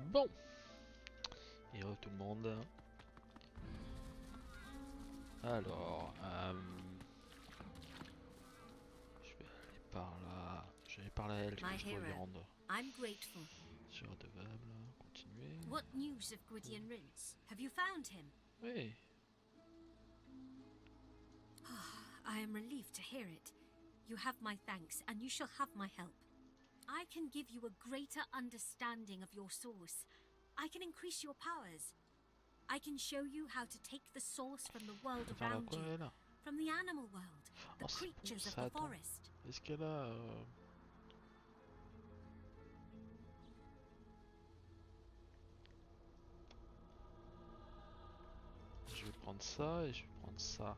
Bon. Et tout le monde. Alors, je vais aller par là. Je vais aller par là, elle, je peux lui rendre. I'm grateful. Sur redevable, continuer. What news of Gwydion Rince? Have you found him? Oui. I am relieved to hear it. You have my thanks, and you shall have my help. I can give you a greater understanding of your source. I can increase your powers. I can show you how to take the source from the world around you, from the animal world, the creatures of the forest. Est-ce qu'elle a... Je vais prendre ça et je vais prendre ça.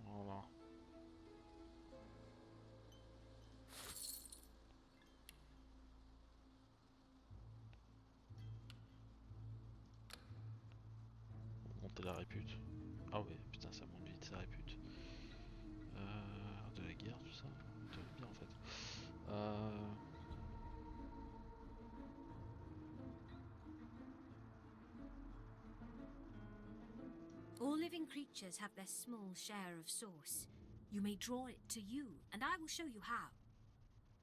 Voilà. Monter la répute. Ah ouais, putain, ça monte vite, ça répute. De la guerre, tout ça. Ça va bien en fait. All living creatures have their small share of source. You may draw it to you, and I will show you how.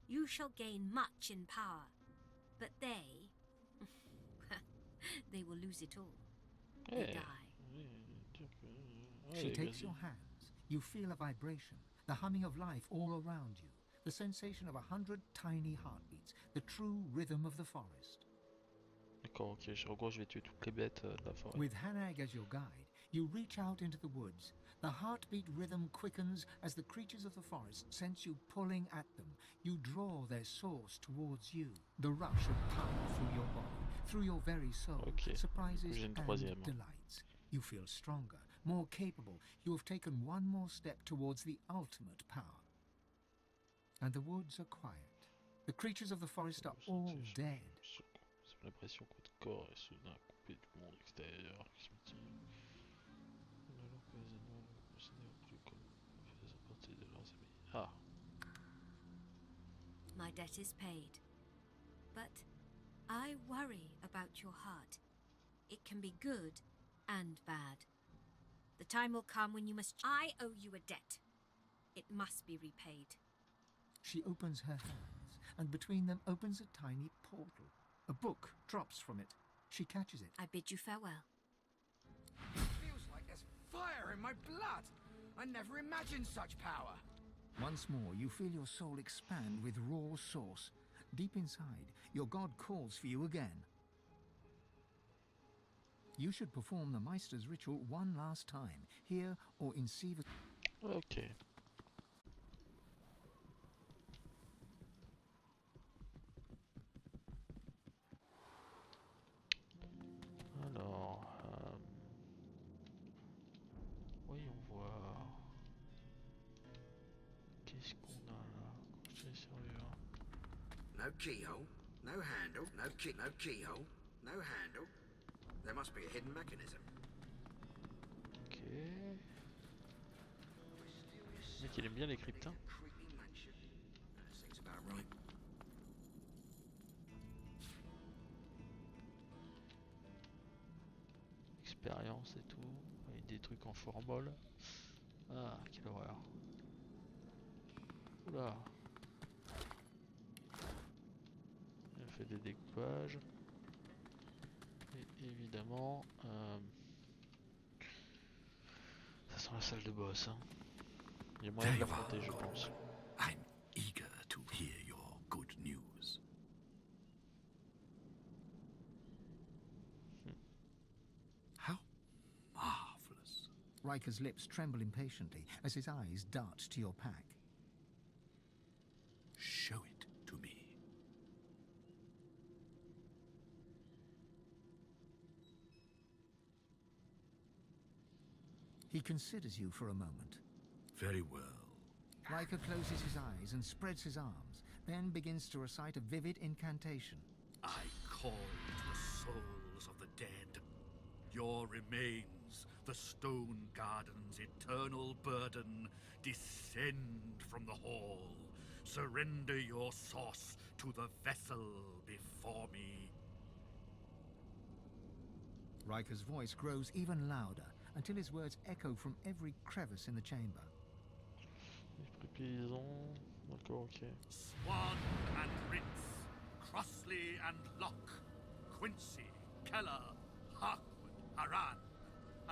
You shall gain much in power, but they will lose it all. They die. She takes your hands. You feel a vibration, the humming of life all around you, the sensation of 100 tiny heartbeats, the true rhythm of the forest. D'accord, ok, en gros je vais tuer toutes les bêtes de la forêt. With Hanag as your guide, you reach out into the woods. The heartbeat rhythm quickens as the creatures of the forest sense you pulling at them. You draw their source towards you. The rush of power through your body, through your very soul, surprises and delights. You feel stronger, more capable. You have taken one more step towards the ultimate power. And the woods are quiet. The creatures of the forest are all dead. J'ai l'impression que votre corps est soudain coupé du monde extérieur qui se multiplie. Ah. My debt is paid. But I worry about your heart. It can be good and bad. The time will come when you must... I owe you a debt. It must be repaid. She opens her hands, and between them opens a tiny portal. A book drops from it. She catches it. I bid you farewell. It feels like there's fire in my blood. I never imagined such power. Once more, you feel your soul expand with raw source. Deep inside, your god calls for you again. You should perform the Meister's ritual one last time, here or in Siva. Ok. Alors, voyons voir. Qu'est-ce qu'on a là? Conseil survivant. No keyhole, no handle, no keyhole, no handle. There must be a hidden mechanism. Ok. Le mec il aime bien les cryptins. Seems about right. Expérience et tout. Avec des trucs en formol. Ah, quelle horreur. Oula. Elle fait des découpages. Et évidemment, ça sent la salle de boss. Hein. Il y a moyen de l'affronter, je pense. I'm eager to hear your good news. How marvelous. Riker's lips tremble impatiently as his eyes dart to your pack. Show it to me. He considers you for a moment. Very well. Riker closes his eyes and spreads his arms, then begins to recite a vivid incantation. I call to the souls of the dead, your remains, the stone garden's eternal burden, descend from the hall. Surrender your source to the vessel before me. Riker's voice grows even louder until his words echo from every crevice in the chamber. Esprit paysan. D'accord, ok. Swan and Ritz, Crossley and Locke, Quincy, Keller, Harkwood, Haran,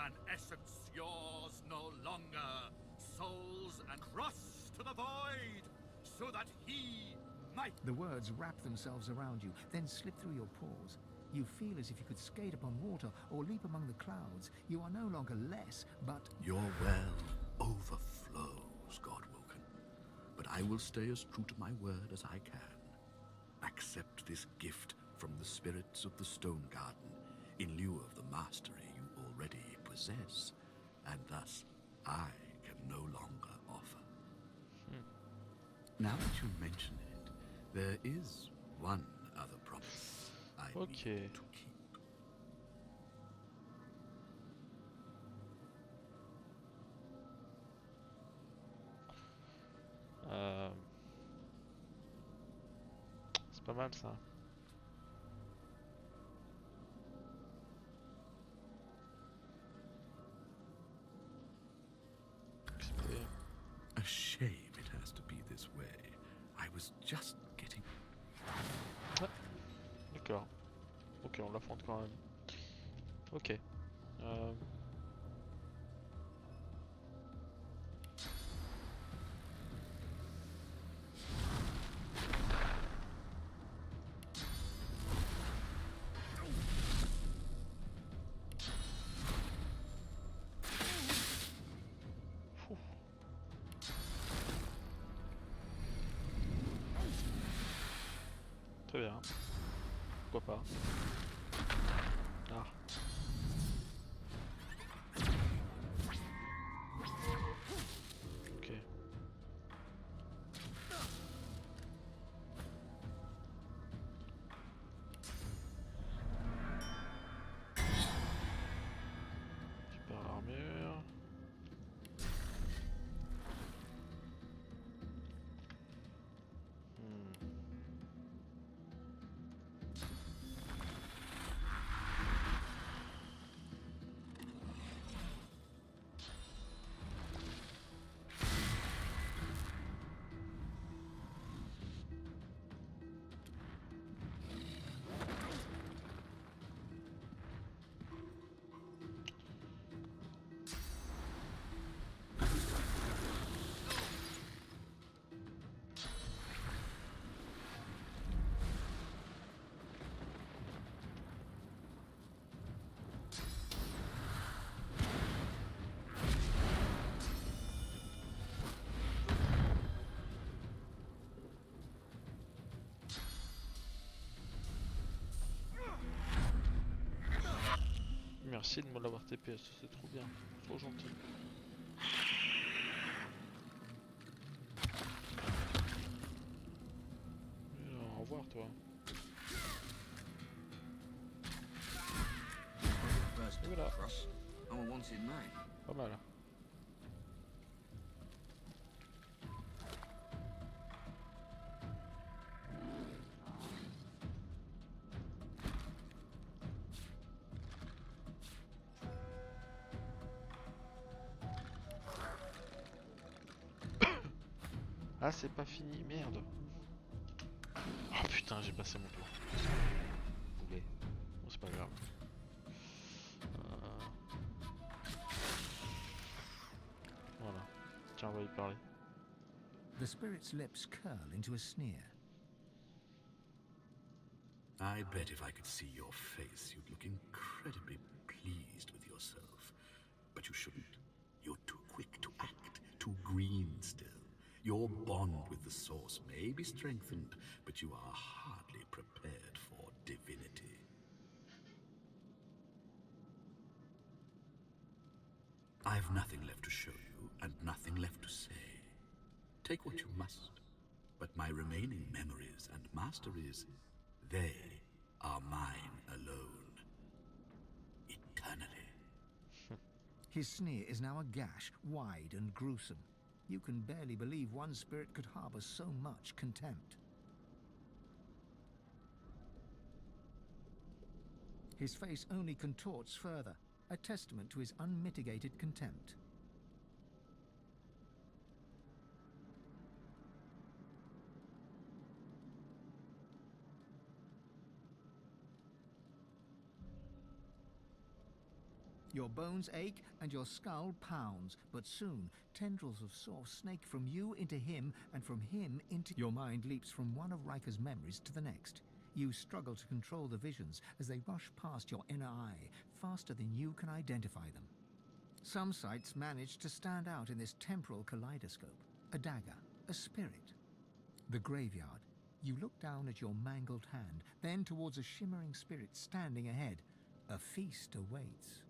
and essence yours no longer, souls and cross to the void, so that he might... The words wrap themselves around you, then slip through your pores. You feel as if you could skate upon water or leap among the clouds. You are no longer less, but... Your well overflows, Godwoken, but I will stay as true to my word as I can. Accept this gift from the spirits of the Stone Garden in lieu of the mastery you already possess, and thus I can no longer offer. Now that you mention it, there is one other promise I need to keep. C'est pas mal ça. A shame it has to be this way. I was just getting... Ouais. D'accord. Ok, on l'affronte quand même. Ok. Très bien. Pourquoi pas. Ah. Ok. Super armure. Merci de me l'avoir TPS, c'est trop bien, trop gentil. Au revoir toi. Et voilà. Pas mal. Ah, c'est pas fini, merde. Oh putain, j'ai passé mon tour. Boulet. Bon, c'est pas grave. Voilà. Tiens, on va y parler. The spirit's lips curl into a sneer. I bet if I could see your face, you'd look incredibly pleased with yourself. But you shouldn't. You're too quick to act, too green still. Your bond with the Source may be strengthened, but you are hardly prepared for divinity. I've nothing left to show you, and nothing left to say. Take what you must, but my remaining memories and masteries, they are mine alone. Eternally. His sneer is now a gash, wide and gruesome. You can barely believe one spirit could harbor so much contempt. His face only contorts further, a testament to his unmitigated contempt. Your bones ache and your skull pounds, but soon tendrils of soft snake from you into him and from him into... Your mind leaps from one of Riker's memories to the next. You struggle to control the visions as they rush past your inner eye, faster than you can identify them. Some sights manage to stand out in this temporal kaleidoscope. A dagger, a spirit. The graveyard. You look down at your mangled hand, then towards a shimmering spirit standing ahead. A feast awaits.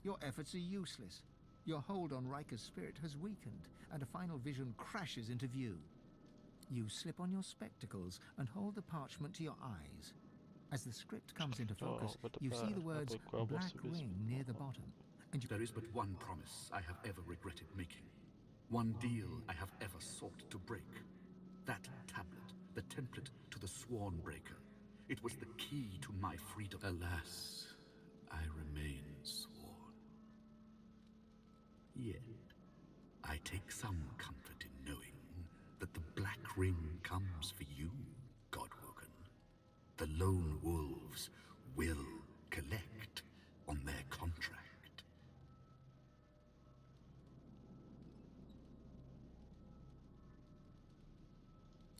Your efforts are useless. Your hold on Riker's spirit has weakened, and a final vision crashes into view. You slip on your spectacles and hold the parchment to your eyes. As the script comes into focus, you see the words Black Ring near the bottom. And There is but one promise I have ever regretted making. One deal I have ever sought to break. That tablet, the template to the Sworn Breaker. It was the key to my freedom. Alas, I remain sworn. Yet, I take some comfort in knowing that the Black Ring comes for you, Godwoken. The lone wolves will collect on their contract.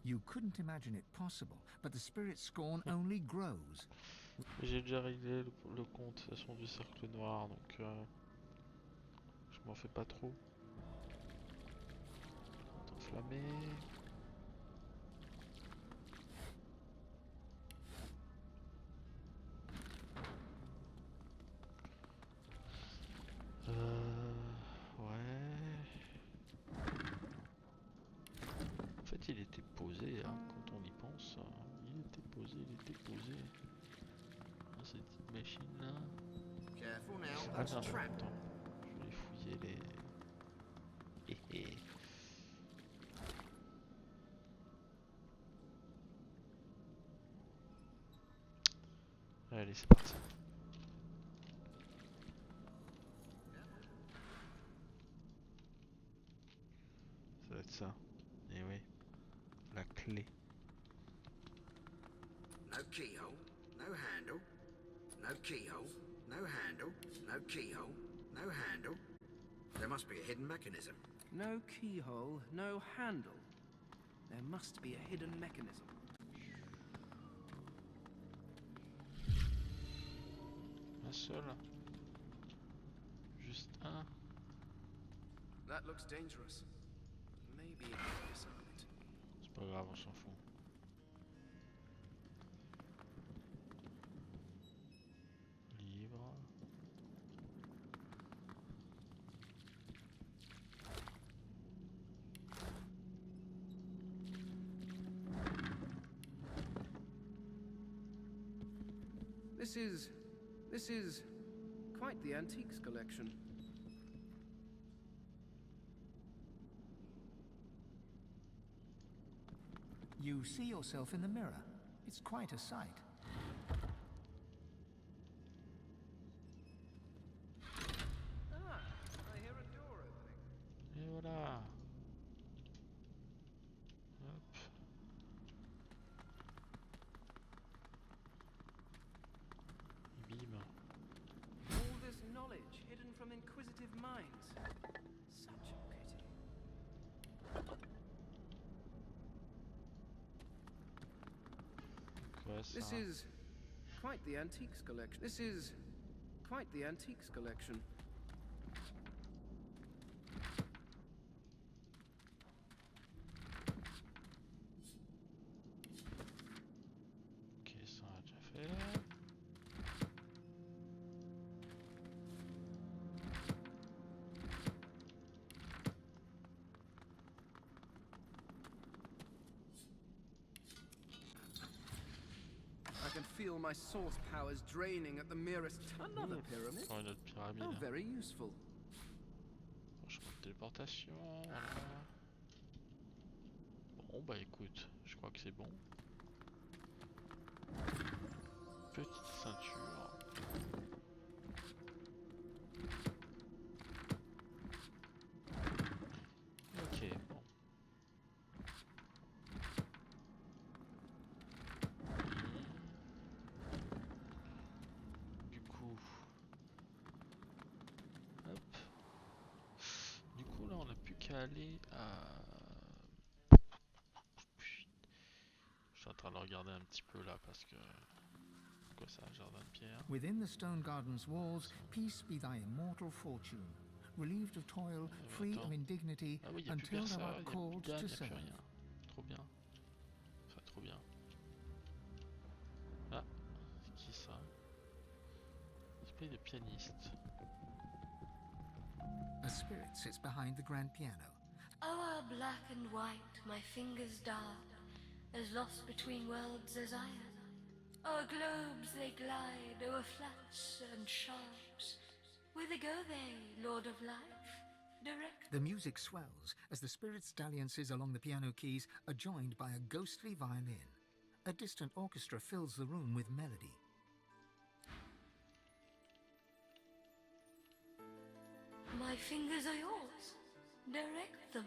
you couldn't imagine it possible, but the spirit's scorn only grows. J'ai déjà réglé le compte de toute façon du cercle noir, donc je m'en fais pas trop. Enflammé. Ouais. En fait, il était posé, hein, quand on y pense. Il était posé, il était posé. Dans cette petite machine là. Careful now, Ah that's non, a trap. attends. Je vais fouiller les. Allez, c'est parti. Ça va être ça. Et oui. La clé. No keyhole, no handle. No keyhole, no handle. No keyhole, no handle. There must be a hidden mechanism. No keyhole, no handle. There must be a hidden mechanism. Un seul. Juste un. That looks dangerous. Maybe it can disarm it. C'est pas grave, on s'en fout. Livre. This is quite the antiques collection. You see yourself in the mirror. It's quite a sight. Ah, I hear a door opening. Et voilà. Hop. Et bim. All this knowledge hidden from inquisitive minds. Such a pity. Quoi ça? This is quite the antiques collection. This is quite the antiques collection. Ok, ça on a déjà fait. I can feel my source powers draining at the merest. Another pyramid. Encore une autre pyramide. How very useful. Chemin de téléportation, voilà. Bon bah écoute, je crois que c'est bon. Petite ceinture. Ok, bon. Du coup... Hop. Du coup là on n'a plus qu'à aller à... Je suis en train de regarder un petit peu là parce que... Quoi ça, jardin de pierre? Within the stone garden's walls, peace be thy immortal fortune. Relieved of toil, free of indignity, Ah oui, y a plus until personne, thou art y a plus called de dame, to y a plus serve. rien. Trop bien. Enfin, trop bien. Ah, c'est qui ça? Esprit de pianiste. A spirit sits behind the grand piano. O'er black and white, my fingers dart, as lost between worlds as I am. O'er globes they glide, o'er flats and sharps. Whither go they, Lord of Life? Direct. The music swells as the spirit's dalliances along the piano keys are joined by a ghostly violin. A distant orchestra fills the room with melody. My fingers are yours. Direct them.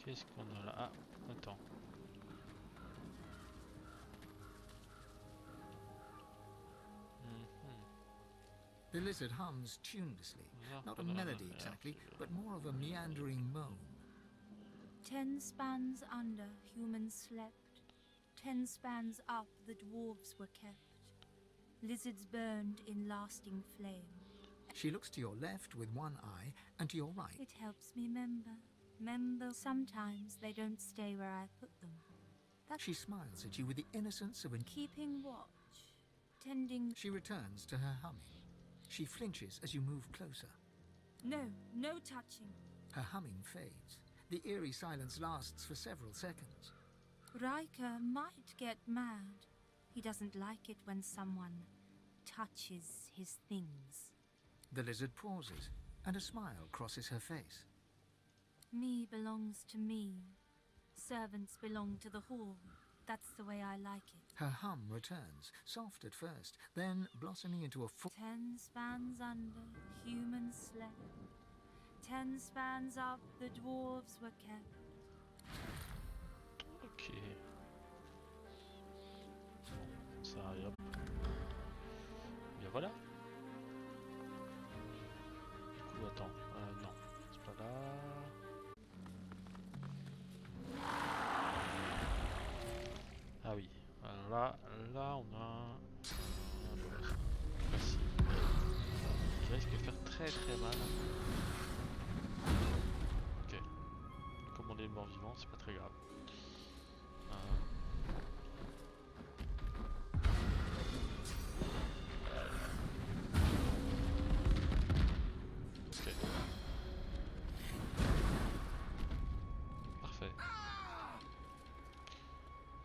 Qu'est-ce qu'on a là? Ah, attends. The lizard hums tunelessly, not a melody exactly, but more of a meandering moan. 10 spans under, humans slept. 10 spans up, the dwarves were kept. Lizards burned in lasting flame. She looks to your left with one eye and to your right. It helps me remember. Sometimes they don't stay where I put them. She smiles at you with the innocence of an... Keeping watch, tending... She returns to her humming. She flinches as you move closer. No touching. Her humming fades. The eerie silence lasts for several seconds. Riker might get mad. He doesn't like it when someone touches his things. The lizard pauses, and a smile crosses her face. Me belongs to me. Servants belong to the hall. That's the way I like it. Her hum returns, soft at first, then blossoming into a full... 10 spans under, humans slept. 10 spans up, the dwarves were kept. Ok. Bon, ça arrive. Bien voilà. Du coup, attends. Non, c'est pas là. Ah oui. Alors là, on a un boss ici qui risque de faire très très mal. Ok. Comme on est mort vivant, c'est pas très grave. Ok. Parfait.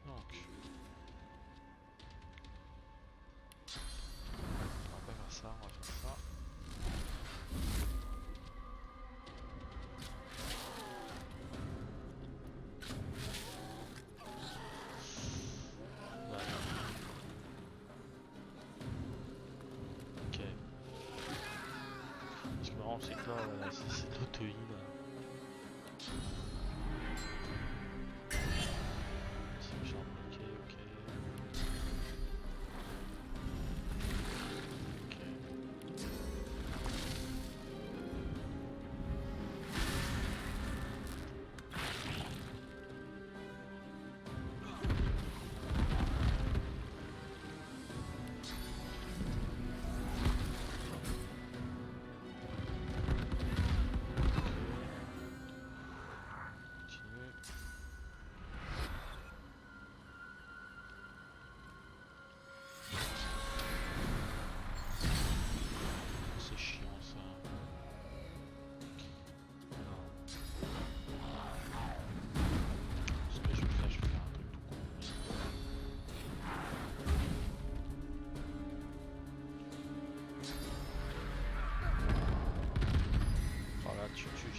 Donc. On va pas faire ça, on va faire ça. Voilà. Ok. Ce qui est marrant, c'est que là, voilà, c'est l'auto-heal. C'est genre bloqué, ok. Ok.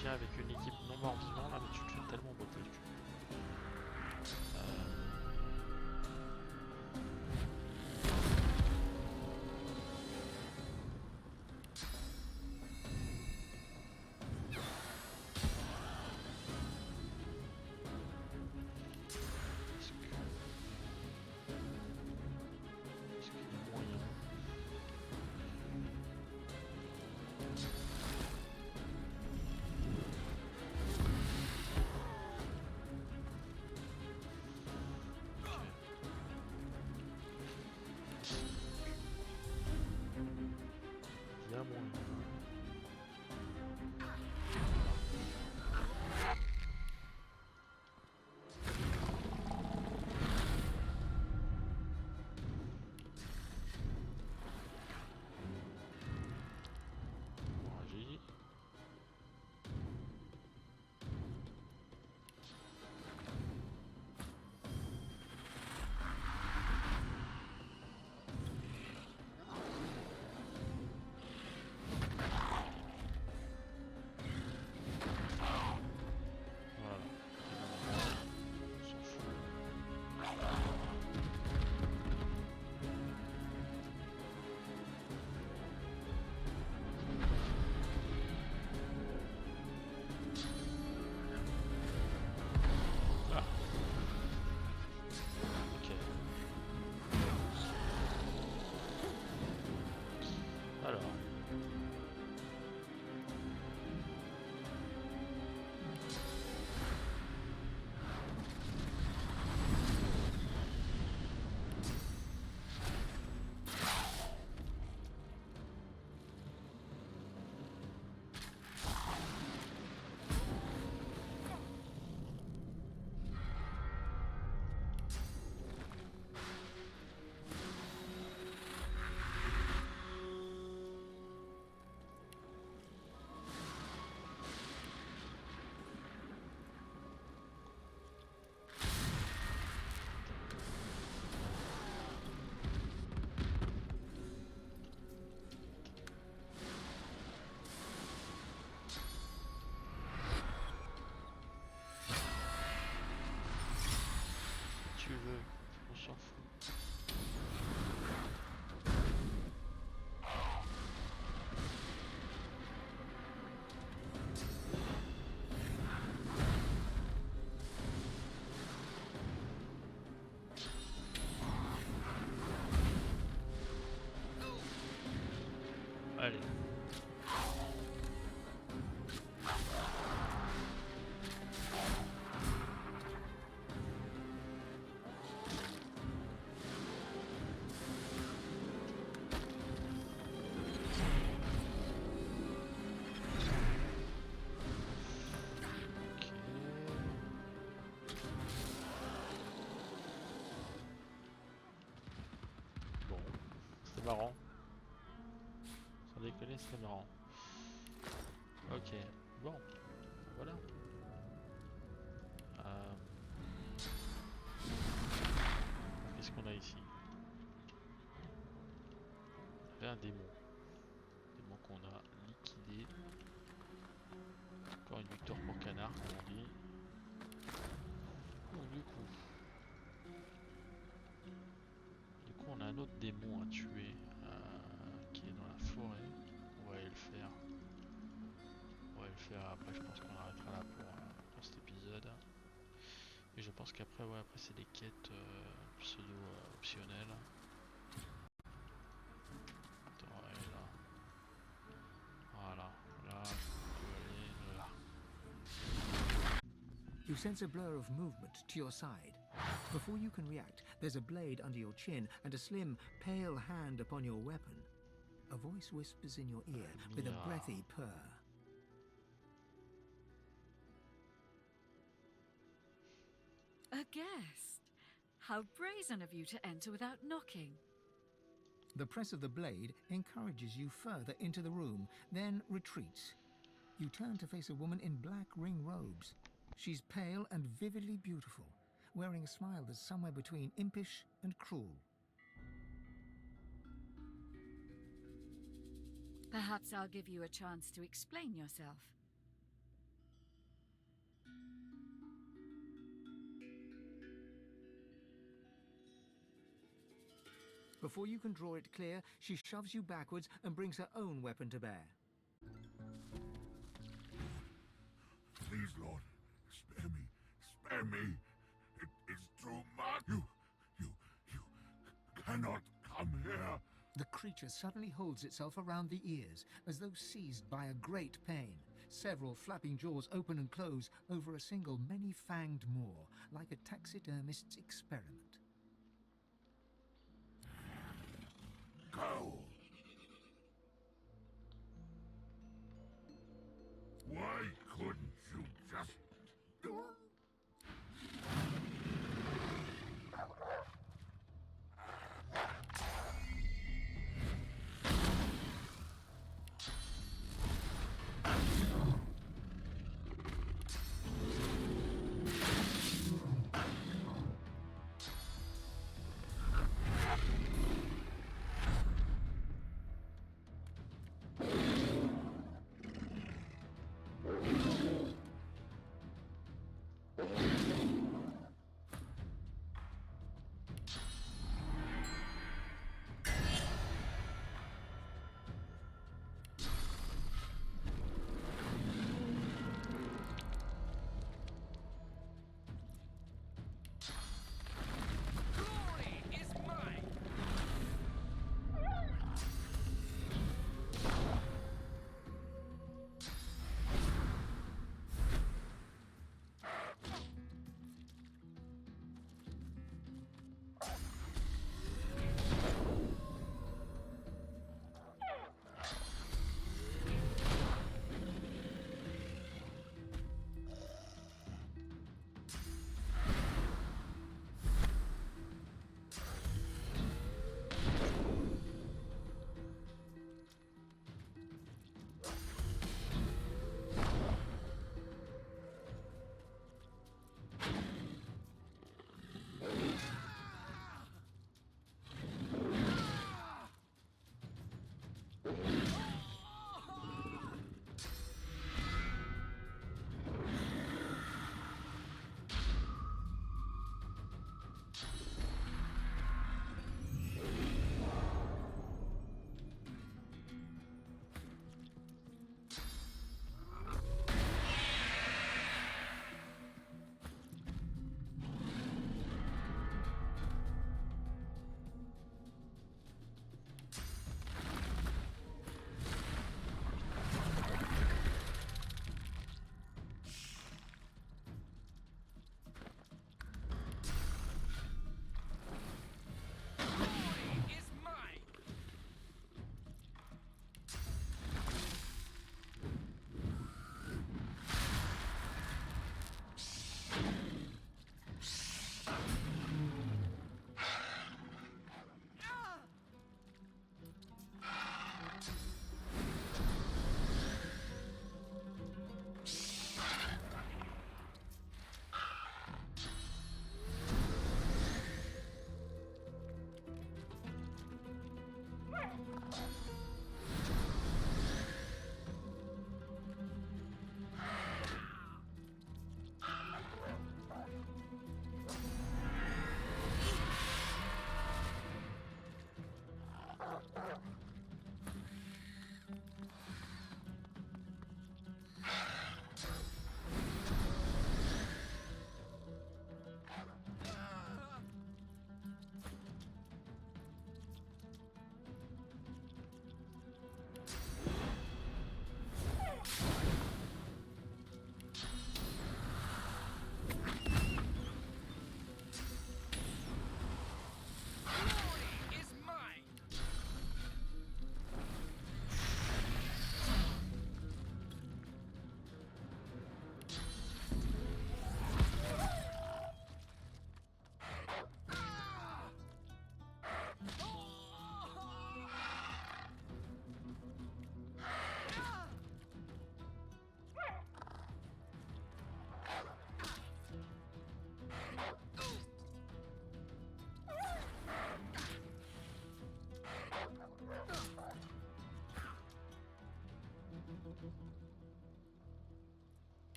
viens avec une équipe non mort-vivant là, mais tu te fais tellement botter le cul. On s'en fout. Allez. C'est marrant. Sans déconner, c'est marrant. Ok, bon, voilà. Qu'est-ce qu'on a ici? Il y a un démon. Démon qu'on a liquidé. Encore une victoire pour canard, comme on dit. Bon, du coup, on a un autre démon à tuer qui est dans la forêt. On va aller le faire. On va le faire après, je pense qu'on arrêtera là pour cet épisode. Et je pense qu'après, ouais, après c'est des quêtes pseudo optionnelles. Attends, elle est là. Voilà, là, je peux aller là. You sense a blur of movement to your side. Before you can react, there's a blade under your chin and a slim, pale hand upon your weapon. A voice whispers in your ear with a breathy purr. A guest? How brazen of you to enter without knocking. The press of the blade encourages you further into the room, then retreats. You turn to face a woman in black ring robes. She's pale and vividly beautiful, wearing a smile that's somewhere between impish and cruel. Perhaps I'll give you a chance to explain yourself. Before you can draw it clear, she shoves you backwards and brings her own weapon to bear. Please, Lord, spare me. Spare me. It is too much. You cannot come here. The creature suddenly holds itself around the ears, as though seized by a great pain. Several flapping jaws open and close over a single many-fanged maw, like a taxidermist's experiment. Go. Why couldn't you just...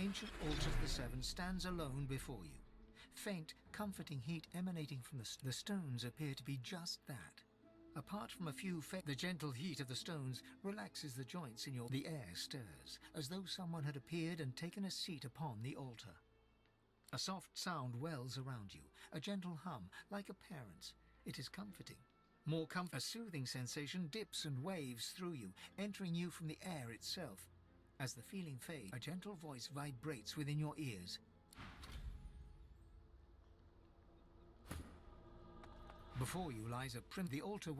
ancient altar of the seven stands alone before you. Faint, comforting heat emanating from the stones appear to be just that. Apart from a few the gentle heat of the stones relaxes the joints in the air stirs, as though someone had appeared and taken a seat upon the altar. A soft sound wells around you, a gentle hum, like a parent's. It is comforting. A soothing sensation dips and waves through you, entering you from the air itself. As the feeling fades, a gentle voice vibrates within your ears. Before you lies the altar